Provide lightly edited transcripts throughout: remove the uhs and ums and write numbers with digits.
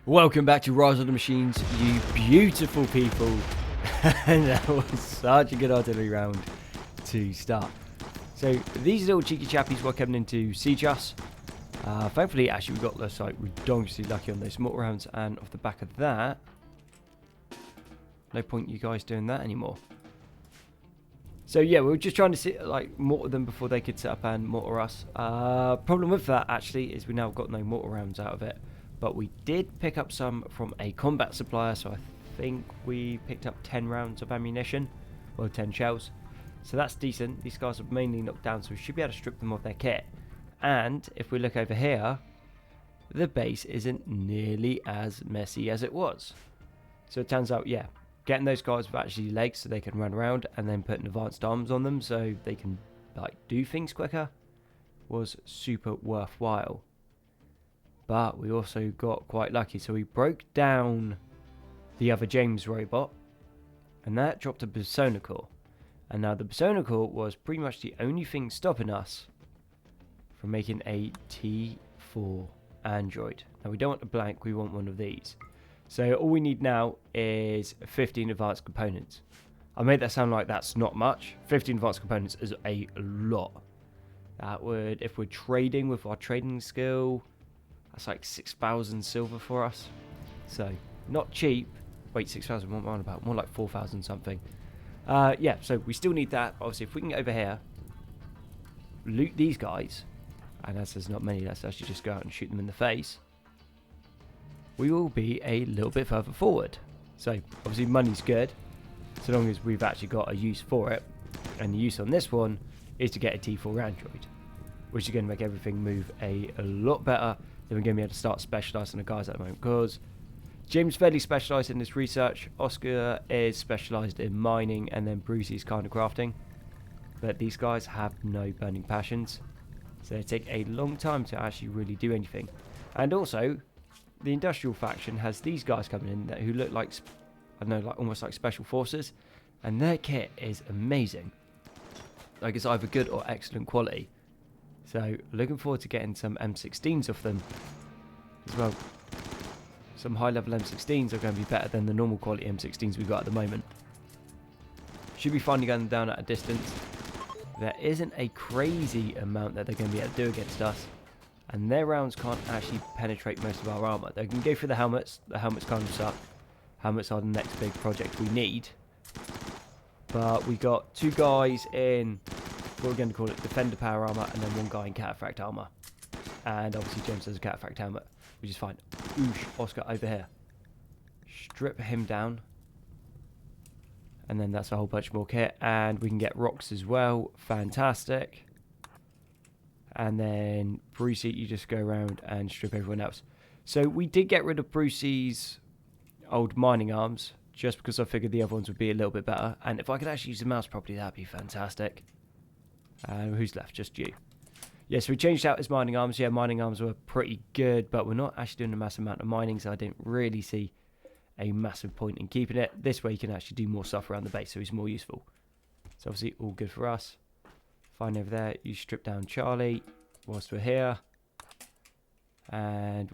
Welcome back to Rise of the Machines, you beautiful people. And that was such a good artillery round to start. So these little cheeky chappies were coming in to siege us. Thankfully, actually, we got this like ridiculously lucky on those mortar rounds, and off the back of that, no point you guys doing that anymore. So yeah, we were just trying to mortar them before they could set up and mortar us. Problem with that actually is we now got no mortar rounds out of it. But we did pick up some from a combat supplier, so I think we picked up 10 rounds of ammunition, or 10 shells. So that's decent. These guys are mainly knocked down, so we should be able to strip them of their kit. And if we look over here, the base isn't nearly as messy as it was. So it turns out, yeah, getting those guys with actually legs so they can run around, and then putting advanced arms on them so they can do things quicker, was super worthwhile. But we also got quite lucky, so we broke down the other James robot, and that dropped a Persona core. And now the Persona core was pretty much the only thing stopping us from making a T4 android. Now we don't want a blank, we want one of these. So all we need now is 15 advanced components. I made that sound like that's not much. 15 advanced components is a lot. That would, if we're trading with our trading skill, that's like 6,000 silver for us. So, not cheap. Wait, 6,000, what am I on about? More like 4,000 something. Yeah, so we still need that. Obviously, if we can get over here, loot these guys, and as there's not many, let's actually just go out and shoot them in the face, we will be a little bit further forward. So, obviously, money's good, so long as we've actually got a use for it. And the use on this one is to get a T4 android, which is going to make everything move a lot better. Then we're going to be able to start specialising the guys at the moment, because James is fairly specialised in this research, Oscar is specialised in mining, and then Brucey's kind of crafting. But these guys have no burning passions, so they take a long time to actually really do anything. And also, the industrial faction has these guys coming in who look like, I don't know, like almost like special forces, and their kit is amazing. Like, it's either good or excellent quality. So, looking forward to getting some M16s off them as well. Some high-level M16s are going to be better than the normal quality M16s we've got at the moment. Should be finally going down at a distance. There isn't a crazy amount that they're going to be able to do against us. And their rounds can't actually penetrate most of our armour. They can go through the helmets. The helmets kind of suck. Helmets are the next big project we need. But we got two guys in, what we're going to call it, defender power armor, and then one guy in cataphract armor. And obviously James has a cataphract helmet, which is fine. Oosh, Oscar over here. Strip him down. And then that's a whole bunch more kit. And we can get rocks as well. Fantastic. And then Brucey, you just go around and strip everyone else. So we did get rid of Brucey's old mining arms, just because I figured the other ones would be a little bit better. And if I could actually use the mouse properly, that'd be fantastic. Who's left? Just you. Yeah, so we changed out his mining arms. Yeah, mining arms were pretty good, but we're not actually doing a massive amount of mining, so I didn't really see a massive point in keeping it. This way you can actually do more stuff around the base, so he's more useful. So obviously all good for us. Fine over there. You strip down Charlie whilst we're here. And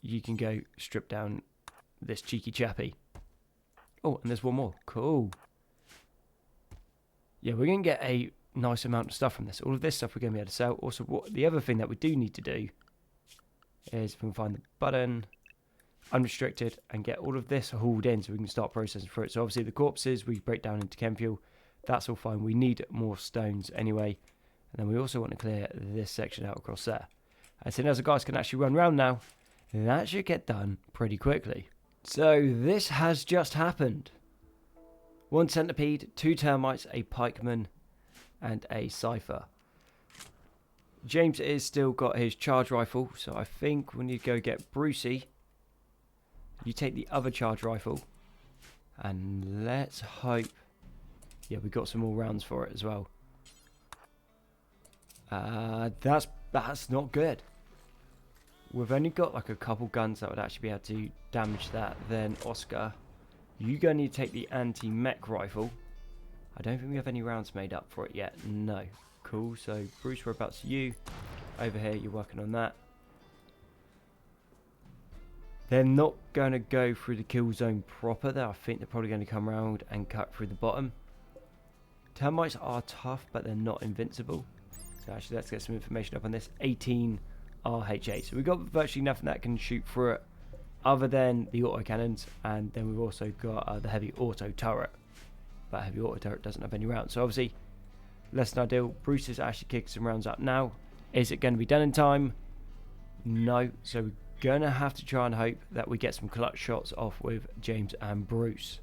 you can go strip down this cheeky chappy. Oh, and there's one more. Cool. Yeah, we're going to get a nice amount of stuff from this. All of this stuff we're going to be able to sell. Also, the other thing that we do need to do is if we can find the button, unrestricted, and get all of this hauled in so we can start processing through it. So obviously the corpses we break down into chem fuel. That's all fine. We need more stones anyway. And then we also want to clear this section out across there. As soon as the guys can actually run around now, that should get done pretty quickly. So this has just happened. 1 centipede, 2 termites, a pikeman, and a cipher. James is still got his charge rifle, so I think we need to go get Brucey. You take the other charge rifle, and let's hope. Yeah, we got some more rounds for it as well. That's not good. We've only got like a couple guns that would actually be able to damage that. Then Oscar, you're going to need to take the anti-mech rifle. I don't think we have any rounds made up for it yet. No. Cool. So Bruce, whereabouts you? Over here, you're working on that. They're not going to go through the kill zone proper there. I think they're probably going to come around and cut through the bottom. Termites are tough, but they're not invincible. So actually, let's get some information up on this. 18 RHA. So we've got virtually nothing that can shoot through it other than the autocannons. And then we've also got the heavy auto turret. But heavy auto turret doesn't have any rounds. So obviously, less than ideal. Bruce is actually kicking some rounds up now. Is it going to be done in time? No. So we're going to have to try and hope that we get some clutch shots off with James and Bruce.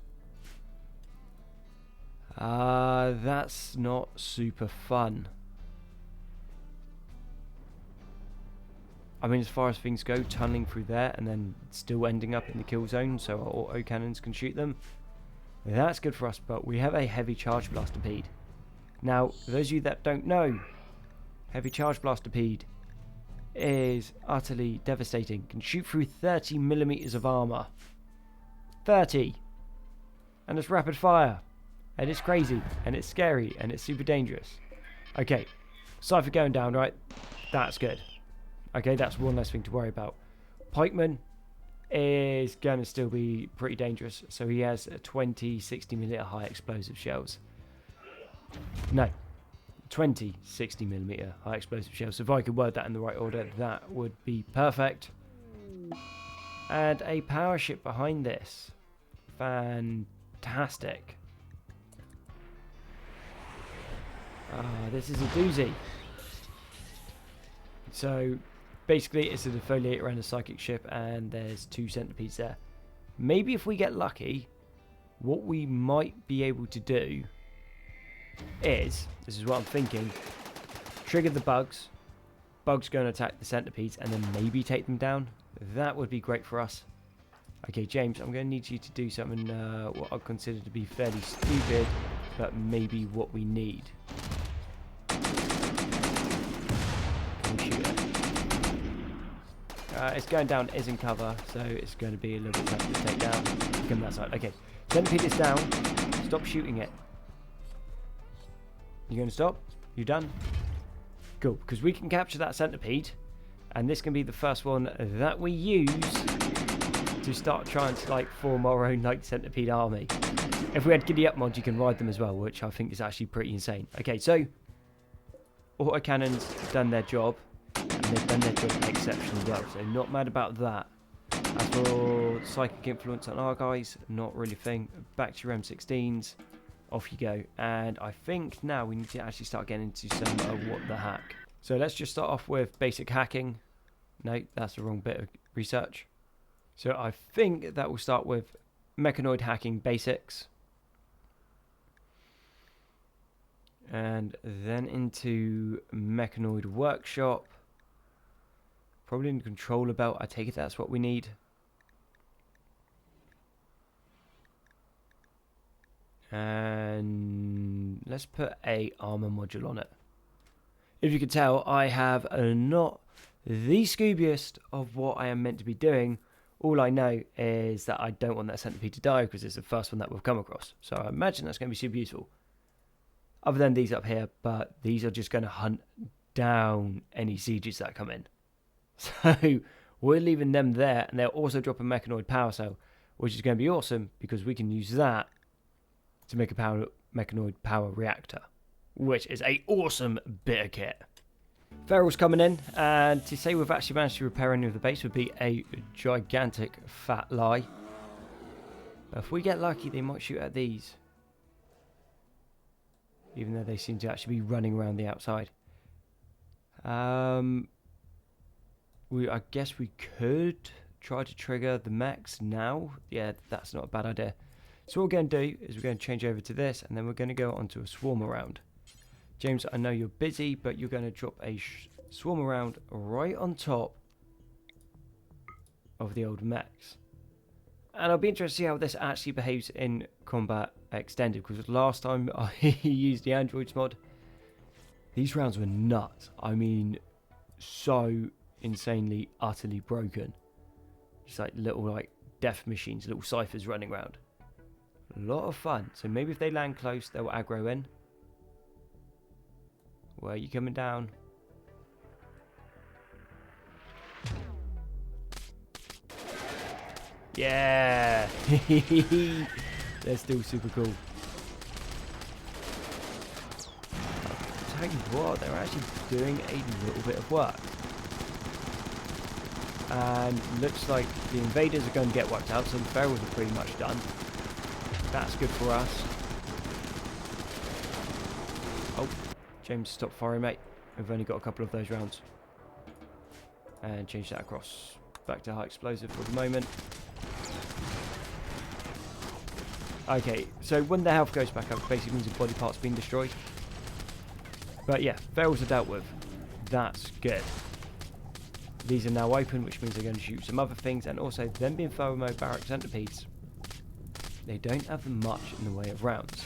That's not super fun. I mean, as far as things go, tunneling through there and then still ending up in the kill zone so our auto cannons can shoot them. That's good for us, but we have a heavy charge blasterpede. Now, those of you that don't know, heavy charge blasterpede is utterly devastating. Can shoot through 30 millimeters of armor. 30! And it's rapid fire. And it's crazy. And it's scary. And it's super dangerous. Okay. Cypher going down, right? That's good. Okay, that's one less thing to worry about. Pikeman is going to still be pretty dangerous. So he has 20 60mm high explosive shells. No. 20 60mm high explosive shells. So if I could word that in the right order, that would be perfect. And a power ship behind this. Fantastic. This is a doozy. So basically it's a defoliator and a psychic ship, and there's 2 centipedes there. Maybe if we get lucky, what we might be able to do is, this is what I'm thinking, trigger the bugs. Bugs go and attack the centipedes and then maybe take them down. That would be great for us. Okay, James, I'm going to need you to do something what I consider to be fairly stupid, but maybe what we need. Can we shoot it? It's going down, is in cover, so it's going to be a little bit tough to take down. Come that side. Okay, centipede is down. Stop shooting it. You going to stop? You done? Cool, because we can capture that centipede, and this can be the first one that we use to start trying to like form our own like centipede army. If we had giddy up mods, you can ride them as well, which I think is actually pretty insane. Okay, so autocannons done their job, and they've done their job exceptionally well, so not mad about that. As for psychic influence on our guys, not really a thing. Back to your M16s. Off you go. And I think now we need to actually start getting into some what the hack. So let's just start off with basic hacking. No, that's the wrong bit of research. So I think that will start with mechanoid hacking basics. And then into mechanoid workshop. Probably in controller belt. I take it that's what we need. And let's put a armor module on it. If you can tell, I have not the scoobiest of what I am meant to be doing. All I know is that I don't want that centipede to die because it's the first one that we've come across. So I imagine that's going to be super useful. Other than these up here, but these are just going to hunt down any sieges that come in. So we're leaving them there, and they'll also drop a mechanoid power cell, which is going to be awesome because we can use that to make a mechanoid power reactor, which is a awesome bit of kit. Feral's coming in, and to say we've actually managed to repair any of the base would be a gigantic fat lie. But if we get lucky, they might shoot at these, even though they seem to actually be running around the outside. I guess we could try to trigger the mechs now. Yeah, that's not a bad idea. So what we're going to do is we're going to change over to this, and then we're going to go onto a swarm around. James, I know you're busy, but you're going to drop a swarm around right on top of the old mechs. And I'll be interested to see how this actually behaves in combat extended, because last time I used the androids mod, these rounds were nuts. I mean, so insanely, utterly broken. Just like little like death machines, little ciphers running around. A lot of fun. So maybe if they land close, they'll aggro in. Where are you coming down? Yeah! They're still super cool. I'll tell you what, they're actually doing a little bit of work. And looks like the invaders are going to get wiped out, so the ferals are pretty much done. That's good for us. Oh, James, stop firing, mate. We've only got a couple of those rounds. And change that across. Back to high explosive for the moment. Okay, so when the health goes back up, it basically means the body part's been destroyed. But yeah, ferals are dealt with. That's good. These are now open, which means they're going to shoot some other things, and also them being photo mode barrack centipedes, they don't have much in the way of rounds.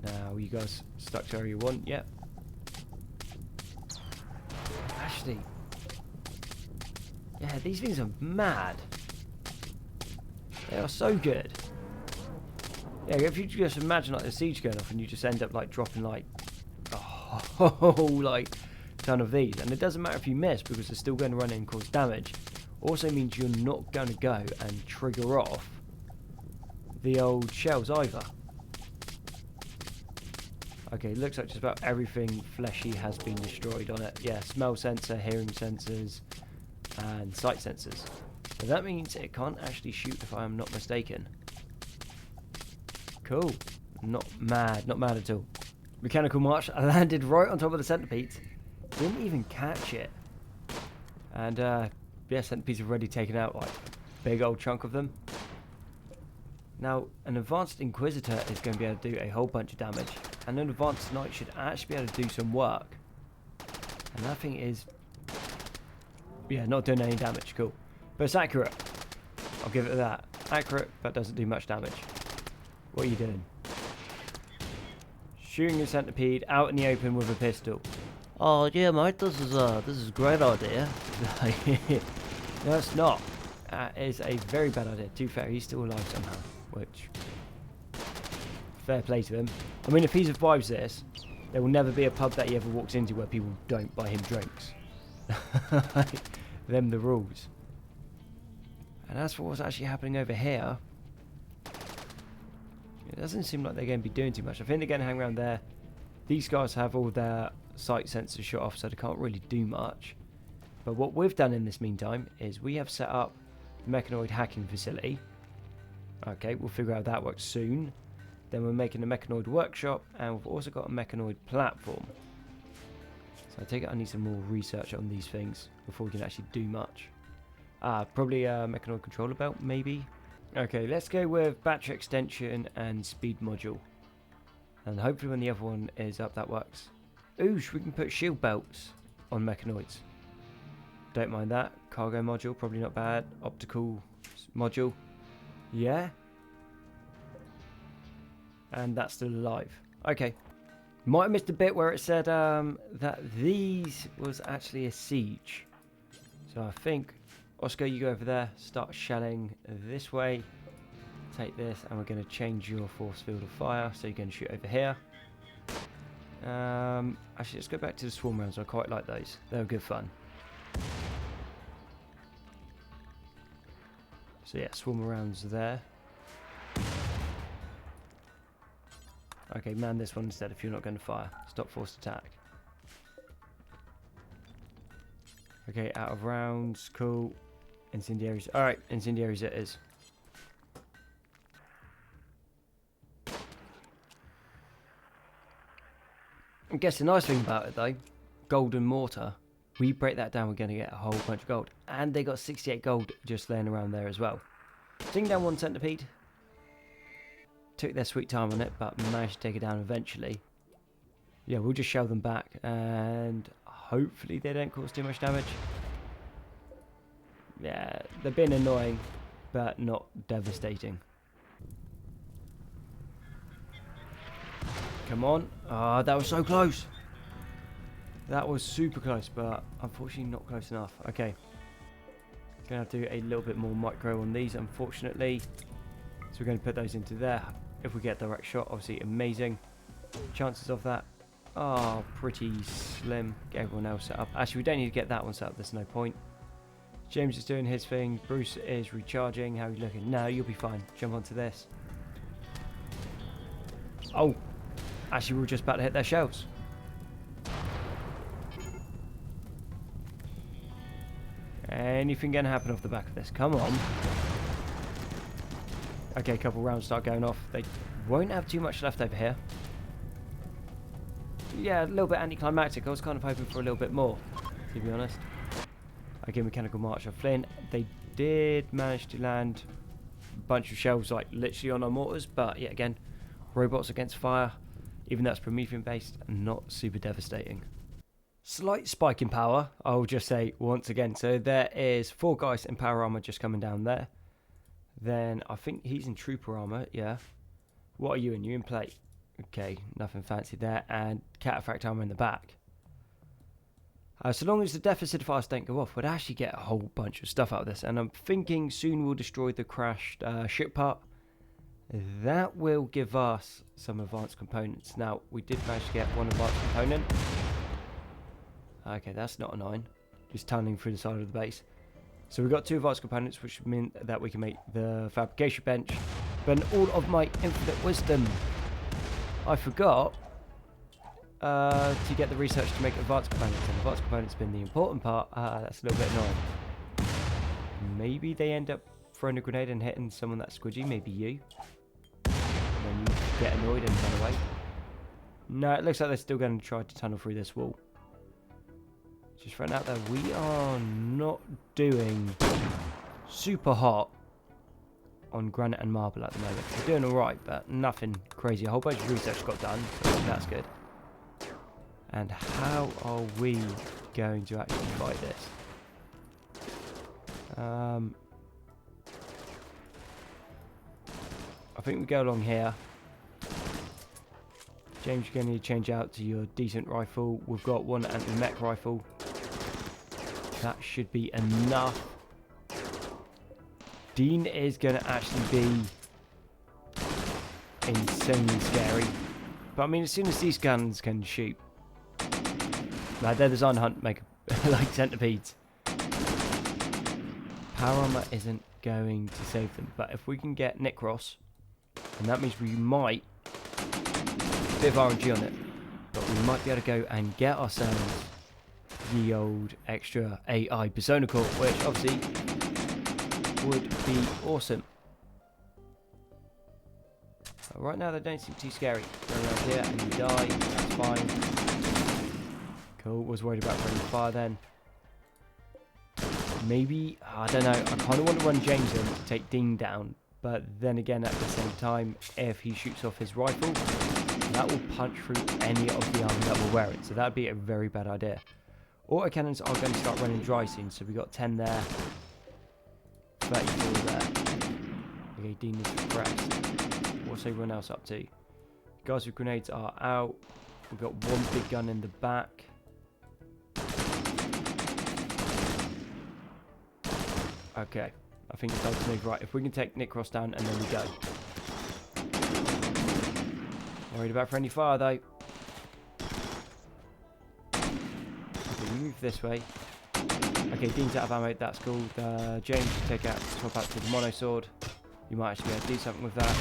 Now, you guys stuck to area 1? Yep. Actually, yeah, these things are mad. They are so good. Yeah, if you just imagine like the siege going off and you just end up like dropping like a whole like ton of these, and it doesn't matter if you miss because they're still going to run in and cause damage. Also means you're not going to go and trigger off the old shells either. Okay, looks like just about everything fleshy has been destroyed on it. Yeah, smell sensor, hearing sensors, and sight sensors. So that means it can't actually shoot if I am not mistaken. Cool. Not mad at all. Mechanical march. I landed right on top of the centipedes. Didn't even catch it. And yeah, centipedes have already taken out like a big old chunk of them. Now, an advanced Inquisitor is going to be able to do a whole bunch of damage, and an advanced Knight should actually be able to do some work. And that thing is, yeah, not doing any damage. Cool. But it's accurate. I'll give it that. Accurate, but doesn't do much damage. What are you doing? Shooting a centipede out in the open with a pistol. Oh yeah, mate, this is a great idea. No, it's not. That is a very bad idea. To be fair, he's still alive somehow, which fair play to him. I mean, if he survives this, there will never be a pub that he ever walks into where people don't buy him drinks. Them the rules. And that's what's actually happening over here. It doesn't seem like they're going to be doing too much. I think they're going to hang around there. These guys have all their sight sensors shut off, so they can't really do much. But what we've done in this meantime is we have set up the Mechanoid hacking facility. Okay, we'll figure out how that works soon. Then we're making a Mechanoid workshop, and we've also got a Mechanoid platform. So I take it I need some more research on these things before we can actually do much. Probably a Mechanoid controller belt, maybe. Okay, let's go with battery extension and speed module. And hopefully when the other one is up, that works. Oosh, we can put shield belts on Mechanoids. Don't mind that. Cargo module, probably not bad. Optical module. Yeah. And that's still alive. Okay. Might have missed a bit where it said that these was actually a siege. So I think, Oscar, you go over there, start shelling this way. Take this, and we're going to change your force field of fire. So you're going to shoot over here. Actually, let's go back to the swarm rounds. I quite like those. They were good fun. So yeah, swarm rounds there. Okay, man this one instead if you're not going to fire. Stop forced attack. Okay, out of rounds. Cool. Incendiaries. Alright, incendiaries it is. I guess the nice thing about it though, golden mortar, we break that down, we're going to get a whole bunch of gold. And they got 68 gold just laying around there as well. Taking down one centipede. Took their sweet time on it, but managed to take it down eventually. Yeah, we'll just shell them back, and hopefully they don't cause too much damage. Yeah, they've been annoying, but not devastating. Come on. Ah, that was so close. That was super close, but unfortunately not close enough. Okay. Gonna have to do a little bit more micro on these, unfortunately. So we're going to put those into there. If we get a direct shot, obviously amazing. Chances of that are pretty slim. Get everyone else set up. Actually, we don't need to get that one set up. There's no point. James is doing his thing. Bruce is recharging. How are you looking? No, you'll be fine. Jump onto this. Oh, actually, we were just about to hit their shells. Anything gonna happen off the back of this? Come on. Okay, a couple rounds start going off. They won't have too much left over here. Yeah, a little bit anticlimactic. I was kind of hoping for a little bit more, to be honest. Okay, mechanical march of Flynn. They did manage to land a bunch of shells, like literally on our mortars, but yet again, robots against fire, even though it's Promethean based, not super devastating. Slight spike in power, I'll just say once again. So there is 4 guys in power armor just coming down there. Then I think he's in trooper armor, yeah. What are you in? You in plate? Okay, nothing fancy there. And cataphract armor in the back. So long as the deficit fires don't go off, we'd actually get a whole bunch of stuff out of this. And I'm thinking soon we'll destroy the crashed ship part. That will give us some advanced components. Now, we did manage to get one advanced component. Okay, that's not a 9. Just tunneling through the side of the base. So we've got 2 advanced components, which mean that we can make the fabrication bench. But in all of my infinite wisdom, I forgot to get the research to make advanced components. And advanced components have been the important part. That's a little bit annoying. Maybe they end up throwing a grenade and hitting someone that's squidgy. Maybe you. And then you get annoyed and run away. No, it looks like they're still going to try to tunnel through this wall. Just run out there. We are not doing super hot on granite and marble at the moment. We're doing alright, but nothing crazy. A whole bunch of research got done, so that's good. And how are we going to actually fight this? I think we go along here. James, you're going to need to change out to your decent rifle. We've got one anti-mech rifle. That should be enough. Dean is going to actually be insanely scary. But I mean, as soon as these guns can shoot. Like, they're designed to hunt, make like centipedes. Power armor isn't going to save them. But if we can get Necros, and that means we might, a bit of RNG on it, but we might be able to go and get ourselves the old extra AI Persona Core, which obviously would be awesome. But right now they don't seem too scary. Go around here and you die, that's fine. Cool, was worried about running fire then. Maybe, I don't know, I kind of want to run James in to take Dean down, but then again at the same time, if he shoots off his rifle, that will punch through any of the armor that we're wearing, so that would be a very bad idea. Autocannons are going to start running dry soon, so we got 10 there, 34 there. Okay, Dean is suppressed. What's everyone else up to? Guys with grenades are out. We've got one big gun in the back. Okay, I think it's time to move. Right, if we can take Nick Ross down and then we go. Worried about friendly fire though. Okay, we move this way. Okay, Dean's out of ammo, that's cool. James can take out, swap out to the mono sword. You might actually be able to do something with that.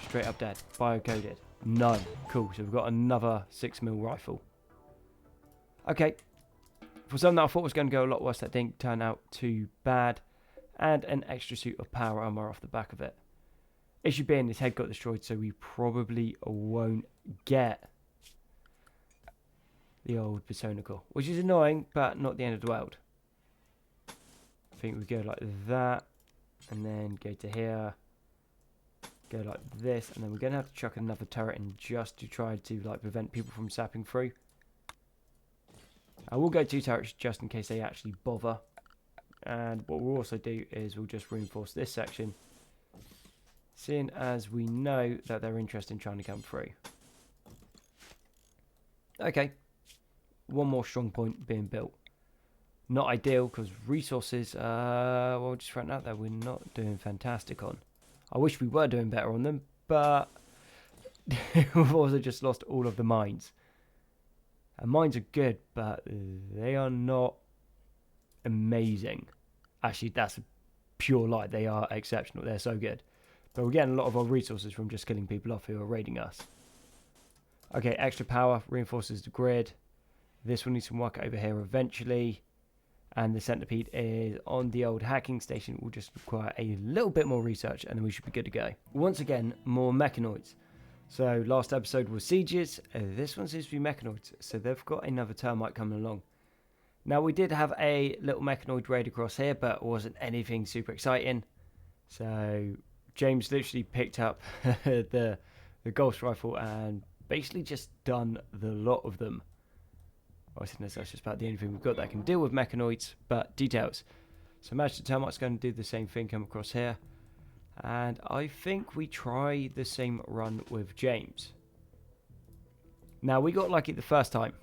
Straight up dead. Bio-coded. None. Cool, so we've got another 6mm rifle. Okay. For something that I thought was going to go a lot worse, that didn't turn out too bad. And an extra suit of power armor off the back of it. Issue being, his head got destroyed, so we probably won't get the old Persona Core, which is annoying, but not the end of the world. I think we go like that, and then go to here, go like this, and then we're going to have to chuck another turret in just to try to like prevent people from sapping through. I will go 2 turrets just in case they actually bother. And what we'll also do is we'll just reinforce this section, seeing as we know that they're interested in trying to come through. Okay, one more strong point being built. Not ideal because resources, well, just right out there, we're not doing fantastic on. I wish we were doing better on them, but we've also just lost all of the mines. And mines are good, but they are not amazing. Actually, that's a pure lie. They are exceptional. They're so good. But we're getting a lot of our resources from just killing people off who are raiding us. Okay, extra power reinforces the grid. This will need some work over here eventually. And the Centipede is on the old hacking station. It will just require a little bit more research and then we should be good to go. Once again, more mechanoids. So last episode was sieges. This one seems to be mechanoids. So they've got another termite coming along. Now we did have a little mechanoid raid across here, but it wasn't anything super exciting. So James literally picked up the Ghost Rifle and basically just done the lot of them. I think that's just about the only thing we've got that can deal with mechanoids, but details. So Magic Termite's going to do the same thing, come across here. And I think we try the same run with James. Now, we got lucky the first time.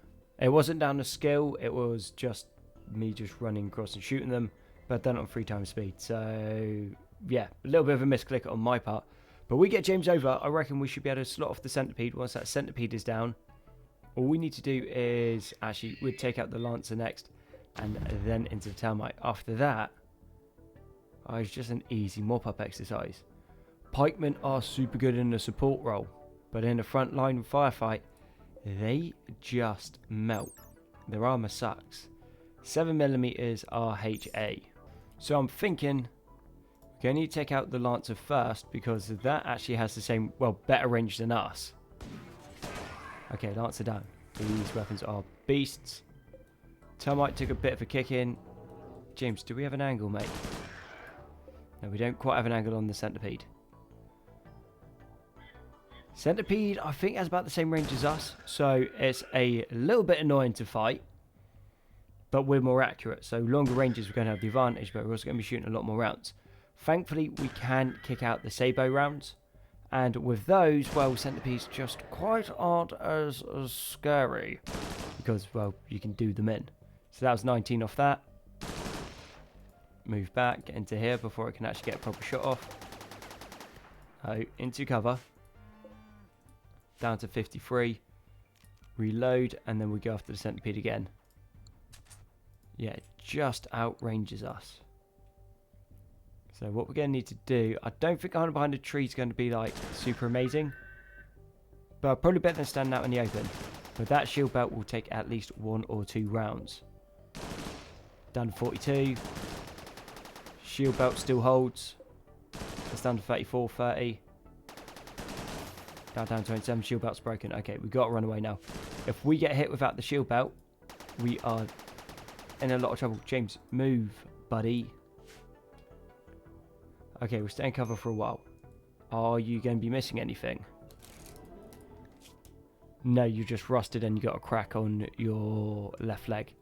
It wasn't down to skill, it was just me just running across and shooting them, but done it on 3 times speed. So, yeah, a little bit of a misclick on my part. But we get James over, I reckon we should be able to slot off the Centipede once that Centipede is down. All we need to do is, actually, we'd take out the Lancer next, and then into the Termite. After that, it's just an easy mop-up exercise. Pikemen are super good in the support role, but in the front line firefight, they just melt. Their armor sucks. 7mm RHA. So I'm thinking, we're going to need to take out the Lancer first, because that actually has the same, well, better range than us. Okay, Lancer down. These weapons are beasts. Termite took a bit of a kick in. James, do we have an angle, mate? No, we don't quite have an angle on the Centipede. Centipede, I think, has about the same range as us. So it's a little bit annoying to fight. But we're more accurate. So longer ranges, we're going to have the advantage. But we're also going to be shooting a lot more rounds. Thankfully, we can kick out the Sabo rounds. And with those, well, Centipedes just quite aren't as scary. Because, well, you can do them in. So that was 19 off that. Move back, get into here before it can actually get a proper shot off. Oh, into cover. Down to 53. Reload, and then we go after the Centipede again. Yeah, it just outranges us. So what we're going to need to do, I don't think hiding behind a tree is going to be like super amazing. But probably better than standing out in the open. But that shield belt will take at least 1 or 2 rounds. Down to 42. Shield belt still holds. It's down to 34, 30. Down to 27, shield belt's broken. Okay, we've got to run away now. If we get hit without the shield belt, we are in a lot of trouble. James, move, buddy. Okay, we're staying cover for a while. Are you going to be missing anything? No, you're just rusted and you got a crack on your left leg.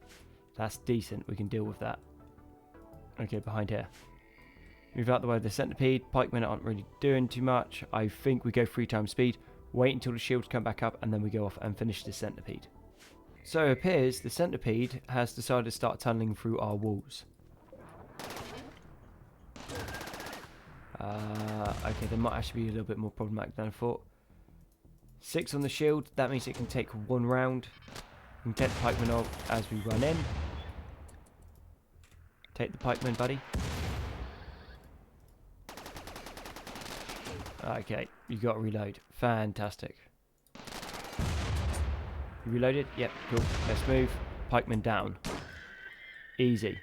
That's decent. We can deal with that. Okay, behind here. Move out the way of the Centipede. Pikemen aren't really doing too much. I think we go 3 times speed. Wait until the shields come back up and then we go off and finish the Centipede. So it appears the Centipede has decided to start tunneling through our walls. Okay, there might actually be a little bit more problematic than I thought. 6 on the shield, that means it can take 1 round. We can take the pikeman off as we run in. Take the pikeman, buddy. Okay, you got to reload. Fantastic. You reloaded? Yep, cool. Let's move. Pikeman down. Easy.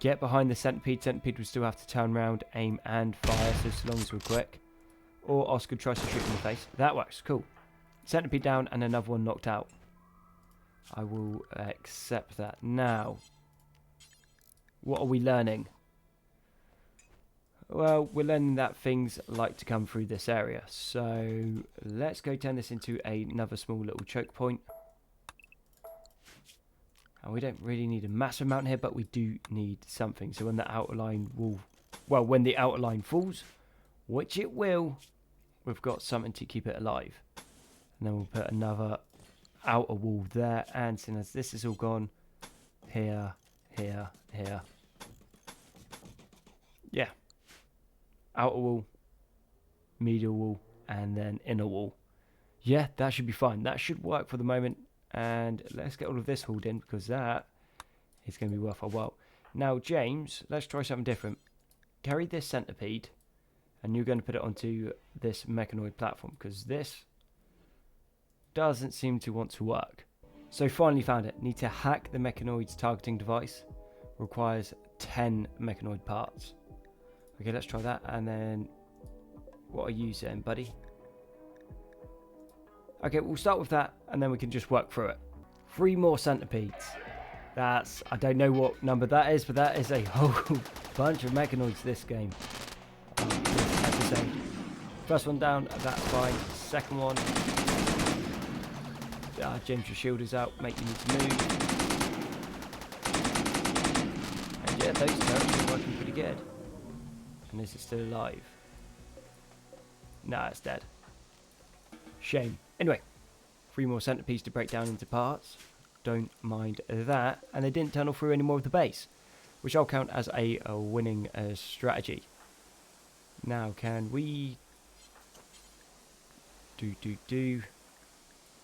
Get behind the Centipede. Centipede will still have to turn around, aim and fire, so as long as we're quick. Or Oscar tries to shoot in the face. That works, cool. Centipede down and another one knocked out. I will accept that. Now, what are we learning? Well, we're learning that things like to come through this area. So, let's go turn this into another small little choke point. And we don't really need a massive amount here, but we do need something. So when the outer line will... Well, when the outer line falls, which it will, we've got something to keep it alive. And then we'll put another outer wall there. And soon as this is all gone, here, here, here. Yeah. Outer wall, medial wall, and then inner wall. Yeah, that should be fine. That should work for the moment. And let's get all of this hauled in, because that it's going to be worth our while. Now, James, let's try something different. Carry this Centipede, and you're going to put it onto this Mechanoid platform, because this doesn't seem to want to work. So finally found it. Need to hack the Mechanoid's targeting device. Requires 10 Mechanoid parts. Okay, let's try that. And then, what are you saying, buddy? Okay, we'll start with that, and then we can just work through it. 3 more Centipedes. That's, I don't know what number that is, but that is a whole bunch of Mechanoids this game. As I say, first one down, that's fine. Second one. James, your shield is out, mate, you need to move. And yeah, those turrets are working pretty good. And this is still alive. Nah, it's dead. Shame. Anyway, 3 more Centipedes to break down into parts. Don't mind that. And they didn't tunnel through any more of the base, which I'll count as a winning strategy. Now, can we...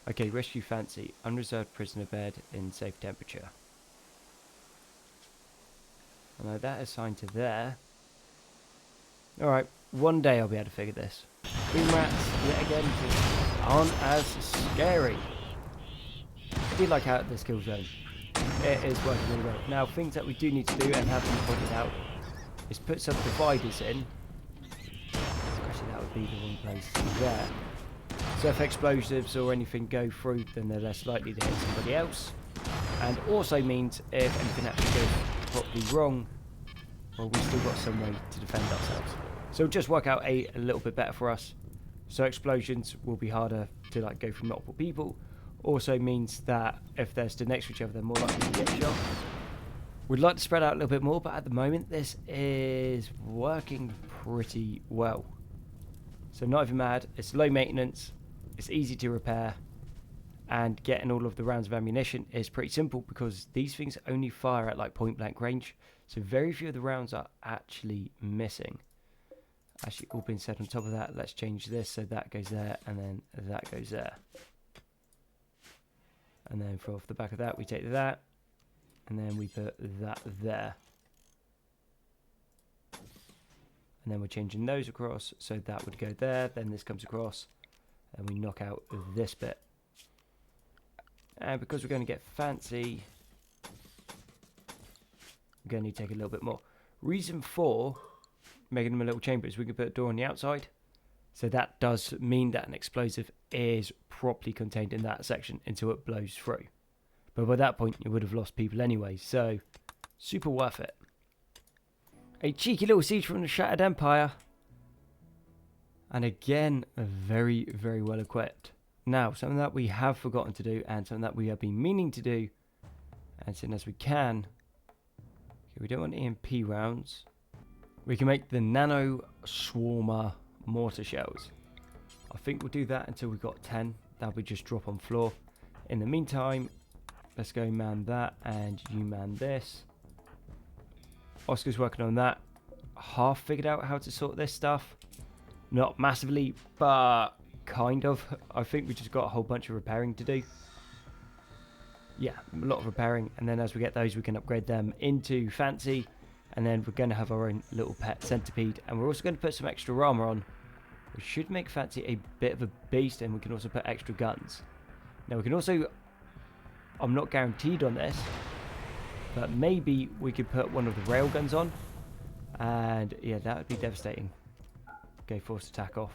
Okay, rescue Fancy. Unreserved prisoner bed in safe temperature. I know that is assigned to there. Alright, one day I'll be able to figure this. Boom rats, yet again, aren't as scary. I do like how this kill zone. It is working really well. Now, things that we do need to do, and have been pointed out, is put some dividers in. Actually, that would be the one place there. So if explosives or anything go through, then they're less likely to hit somebody else. And also means if anything actually goes properly wrong, well, we've still got some way to defend ourselves. So it'll just work out a little bit better for us. So explosions will be harder to like go from multiple people. Also means that if they're stood next to each other, they're more likely to get shot. We'd like to spread out a little bit more, but at the moment this is working pretty well. So not even mad, it's low maintenance, it's easy to repair, and getting all of the rounds of ammunition is pretty simple because these things only fire at like point blank range, so very few of the rounds are actually missing. Actually, all being said, on top of that, let's change this so that goes there and then that goes there. And then for off the back of that we take that and then we put that there. And then we're changing those across, so that would go there, then this comes across, and we knock out this bit. And because we're going to get fancy, we're going to need to take a little bit more. Reason for making them a little chamber is we can put a door on the outside, so that does mean that an explosive is properly contained in that section until it blows through. But by that point, you would have lost people anyway, so super worth it. A cheeky little siege from the Shattered Empire. And again, very, very well equipped. Now, something that we have forgotten to do, and something that we have been meaning to do, and soon as we can. Okay, we don't want EMP rounds. We can make the Nano Swarmer mortar shells. I think we'll do that until we've got 10. That'll be just drop on floor. In the meantime, let's go man that, and you man this. Oscar's working on that. Half figured out how to sort this stuff. Not massively, but kind of. I think we just got a whole bunch of repairing to do. Yeah, a lot of repairing. And then as we get those, we can upgrade them into fancy. And then we're going to have our own little pet centipede. And we're also going to put some extra armor on, which should make fancy a bit of a beast. And we can also put extra guns. Now we can also, I'm not guaranteed on this, but maybe we could put one of the rail guns on. And yeah, that would be devastating. Okay, forced attack off.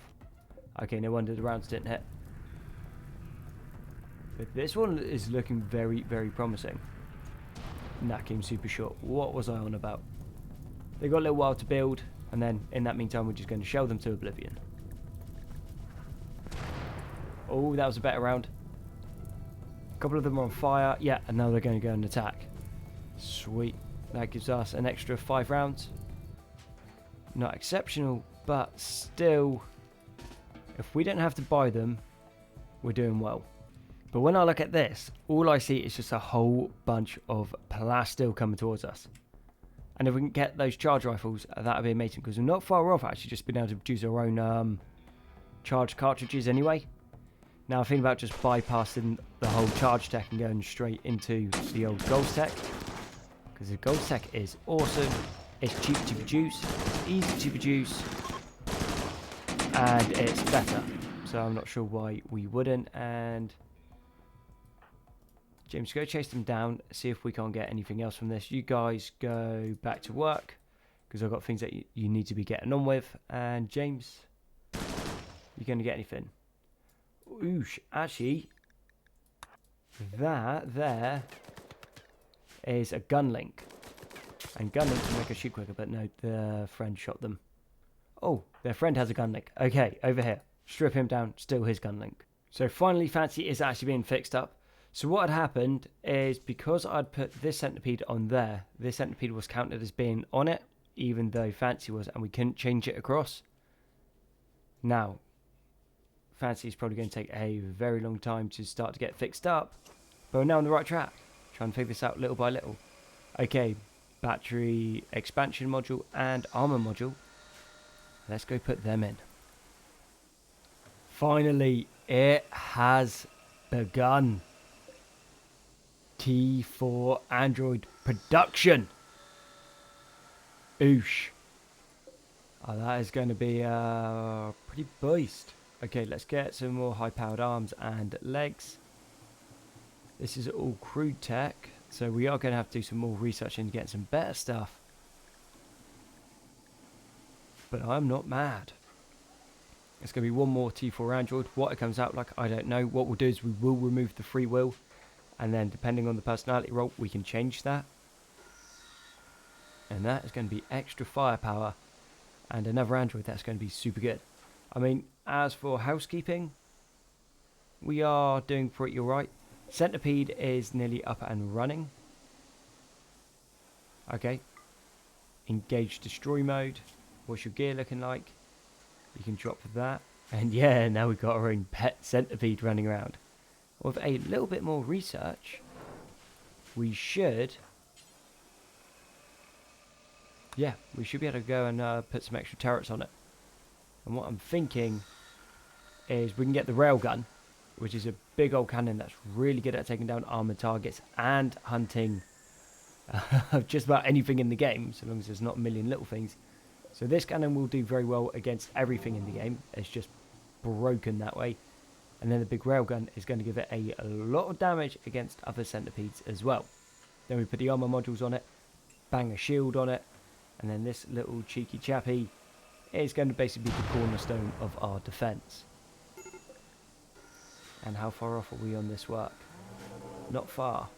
Okay, no wonder the rounds didn't hit. But this one is looking very, very promising. And that came super short. What was I on about? They got a little while to build, and then in that meantime we're just going to shell them to oblivion. Oh, that was a better round. A couple of them are on fire. Yeah, and now they're going to go and attack. Sweet. That gives us an extra 5 rounds. Not exceptional, but still, if we don't have to buy them, we're doing well. But when I look at this, all I see is just a whole bunch of plasteel coming towards us. And if we can get those charge rifles, that would be amazing, because we're not far off actually just being able to produce our own charged cartridges anyway. Now I'm thinking about just bypassing the whole charge tech and going straight into the old gold tech. Because the gold tech is awesome. It's cheap to produce, it's easy to produce, and it's better. So I'm not sure why we wouldn't. And James, go chase them down, see if we can't get anything else from this. You guys go back to work, because I've got things that you need to be getting on with. And James, you're going to get anything? Oosh, actually, that there is a gun link. And gun links will make us shoot quicker, but no, their friend shot them. Oh, their friend has a gun link. Okay, over here. Strip him down, steal his gun link. So finally, Fancy is actually being fixed up. So what had happened is, because I'd put this centipede on there, this centipede was counted as being on it, even though Fancy was, and we couldn't change it across. Now, Fancy is probably going to take a very long time to start to get fixed up, but we're now on the right track. Trying to figure this out little by little. Okay, battery expansion module and armor module. Let's go put them in. Finally, it has begun. T4 Android production. Oosh. Oh, that is going to be pretty beast. Okay, let's get some more high-powered arms and legs. This is all crude tech, so we are going to have to do some more research and get some better stuff. But I'm not mad. It's going to be one more T4 Android. What it comes out like, I don't know. What we'll do is we will remove the free will, and then depending on the personality role, we can change that. And that is going to be extra firepower, and another Android that's going to be super good. I mean, as for housekeeping, we are doing pretty alright. Centipede is nearly up and running. Okay. Engage destroy mode. What's your gear looking like? You can drop that. And yeah, now we've got our own pet centipede running around. With a little bit more research, we should... yeah, we should be able to go and put some extra turrets on it. And what I'm thinking is we can get the railgun, which is a big old cannon that's really good at taking down armored targets and hunting just about anything in the game, so long as there's not a million little things. So this cannon will do very well against everything in the game. It's just broken that way. And then the big railgun is going to give it a lot of damage against other centipedes as well. Then we put the armor modules on it, bang a shield on it, and then this little cheeky chappy is going to basically be the cornerstone of our defense. And how far off are we on this work? Not far.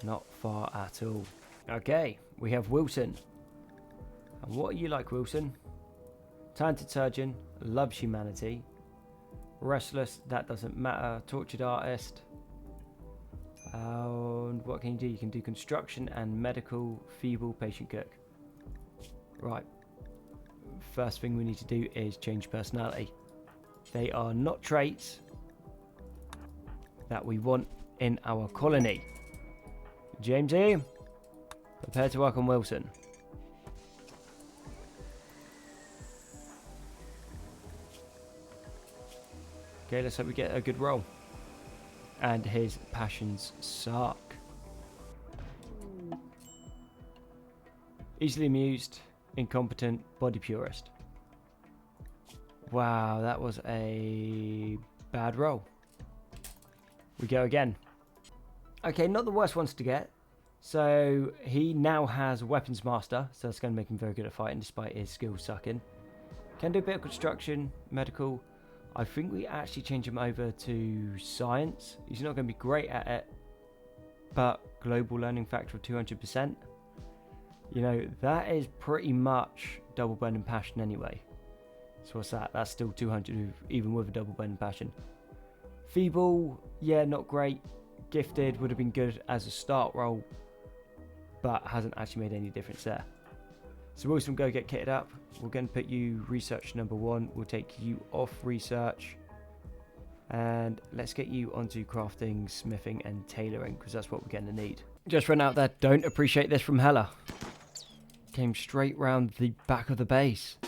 Not far at all. Okay, we have Wilson. And what are you like, Wilson? Talented surgeon, loves humanity. Restless, that doesn't matter. Tortured artist. And what can you do? You can do construction and medical, feeble, patient cook. Right. First thing we need to do is change personality. They are not traits that we want in our colony. Jamesy, prepare to work on Wilson. Okay, let's hope we get a good roll. And his passions suck. Easily amused, incompetent, body purist. Wow, that was a bad roll. We go again. Okay, not the worst ones to get. So he now has Weapons Master, so that's going to make him very good at fighting despite his skills sucking. Can do a bit of construction, medical. I think we actually change him over to science. He's not going to be great at it, but global learning factor of 200%. You know, that is pretty much double burning passion anyway. So what's that? That's still 200 even with a double burning passion. Feeble, yeah, not great. Gifted would have been good as a start role, but hasn't actually made any difference there. So Wilson, go get kitted up. We're going to put you research number 1. We'll take you off research. And let's get you onto crafting, smithing and tailoring, because that's what we're going to need. Just run out there. Don't appreciate this from Hella. Came straight round the back of the base.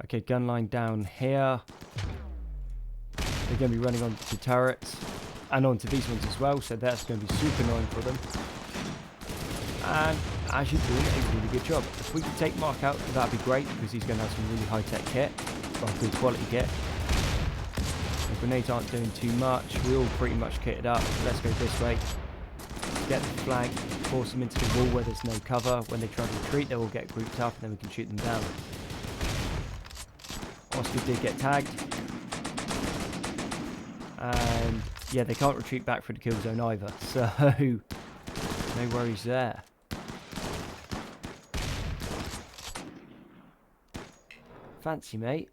Okay, gun line down here. They're going to be running onto turrets and onto these ones as well, so that's going to be super annoying for them. And as you're doing a really good job. If we could take Mark out, that'd be great, because he's going to have some really high-tech kit, well, good quality kit. The grenades aren't doing too much. We're all pretty much kitted up. So let's go this way. Get the flank, force them into the wall where there's no cover. When they try to retreat, they will get grouped up, and then we can shoot them down. Oscar did get tagged. And yeah, they can't retreat back through the kill zone either. So no worries there. Fancy, mate.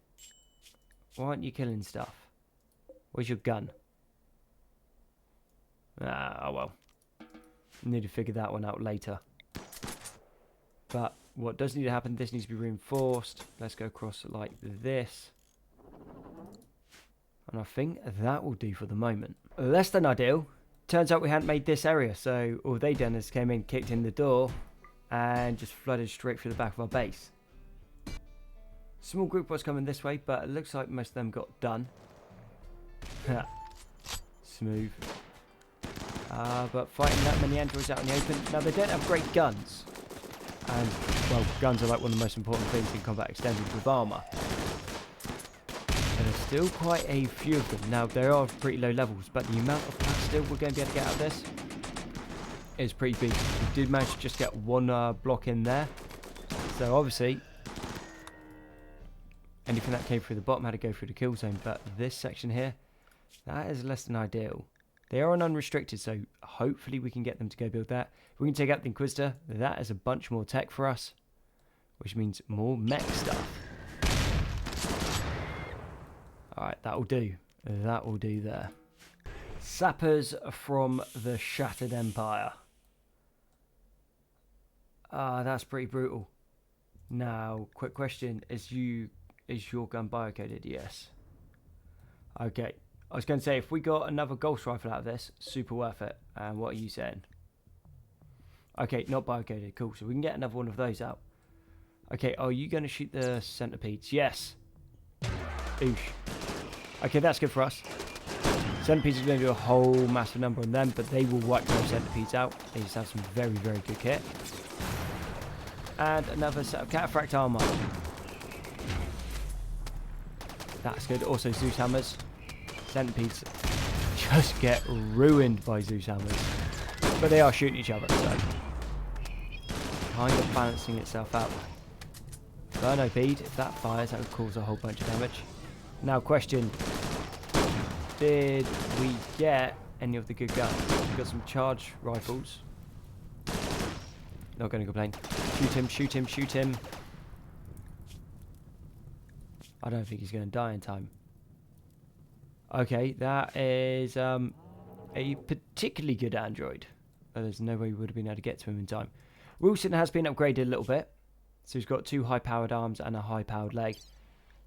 Why aren't you killing stuff? Where's your gun? Ah, oh well. Need to figure that one out later. But what does need to happen, this needs to be reinforced. Let's go across like this. And I think that will do for the moment. Less than ideal. Turns out we hadn't made this area, so all they done is came in, kicked in the door, and just flooded straight through the back of our base. Small group was coming this way, but it looks like most of them got done. Smooth. But fighting that many androids out in the open. Now, they don't have great guns. And, well, guns are like one of the most important things in combat extended with armour. But there's still quite a few of them. Now, they are pretty low levels, but the amount of plastic we're going to be able to get out of this is pretty big. We did manage to just get one block in there. So, obviously, anything that came through the bottom had to go through the kill zone. But this section here, that is less than ideal. They are on unrestricted, so hopefully we can get them to go build that. We can take out the Inquisitor. That is a bunch more tech for us, which means more mech stuff. Alright, that will do. That will do there. Sappers from the Shattered Empire. Ah, that's pretty brutal. Now, quick question. Is your gun biocoded? Yes. Okay. I was going to say, if we got another ghost rifle out of this, super worth it. And what are you saying? Okay, not biocoded. Cool. So we can get another one of those out. Okay, are you going to shoot the centipedes? Yes. Oosh. Okay, that's good for us. Centipedes are going to do a whole massive number on them, but they will wipe those centipedes out. They just have some very, very good kit. And another set of cataphract armor. That's good. Also, Zeus hammers. Centipedes just get ruined by Zeus hammers, but they are shooting each other, so kind of balancing itself out. Burnopede, if that fires, that would cause a whole bunch of damage. Now, question: did we get any of the good guns? We got some charge rifles. Not going to complain. Shoot him! Shoot him! Shoot him! I don't think he's going to die in time. Okay, that is a particularly good android. There's no way we would have been able to get to him in time. Wilson has been upgraded a little bit. So he's got 2 high-powered arms and a high-powered leg.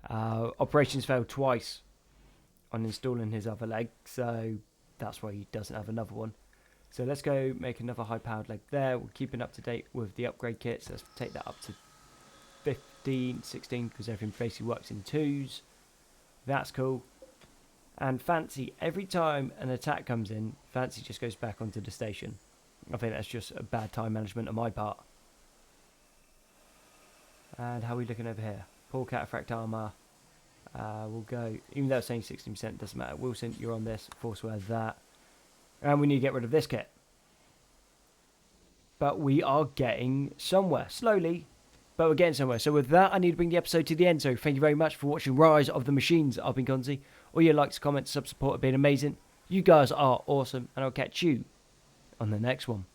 Operations failed twice on installing his other leg, so that's why he doesn't have another one. So let's go make another high-powered leg there. We're keeping up to date with the upgrade kits. Let's take that up to 15, 16, because everything basically works in 2s. That's cool. And Fancy, every time an attack comes in, Fancy just goes back onto the station. I think that's just a bad time management on my part. And how are we looking over here? Poor cataphract armor. We'll go, even though it's saying 16%, doesn't matter. Wilson, you're on this. Forcewear that. And we need to get rid of this kit. But we are getting somewhere. Slowly, but we're getting somewhere. So with that, I need to bring the episode to the end. So thank you very much for watching Rise of the Machines. I've been Gonzi. All your likes, comments, sub support have been amazing. You guys are awesome. And I'll catch you on the next one.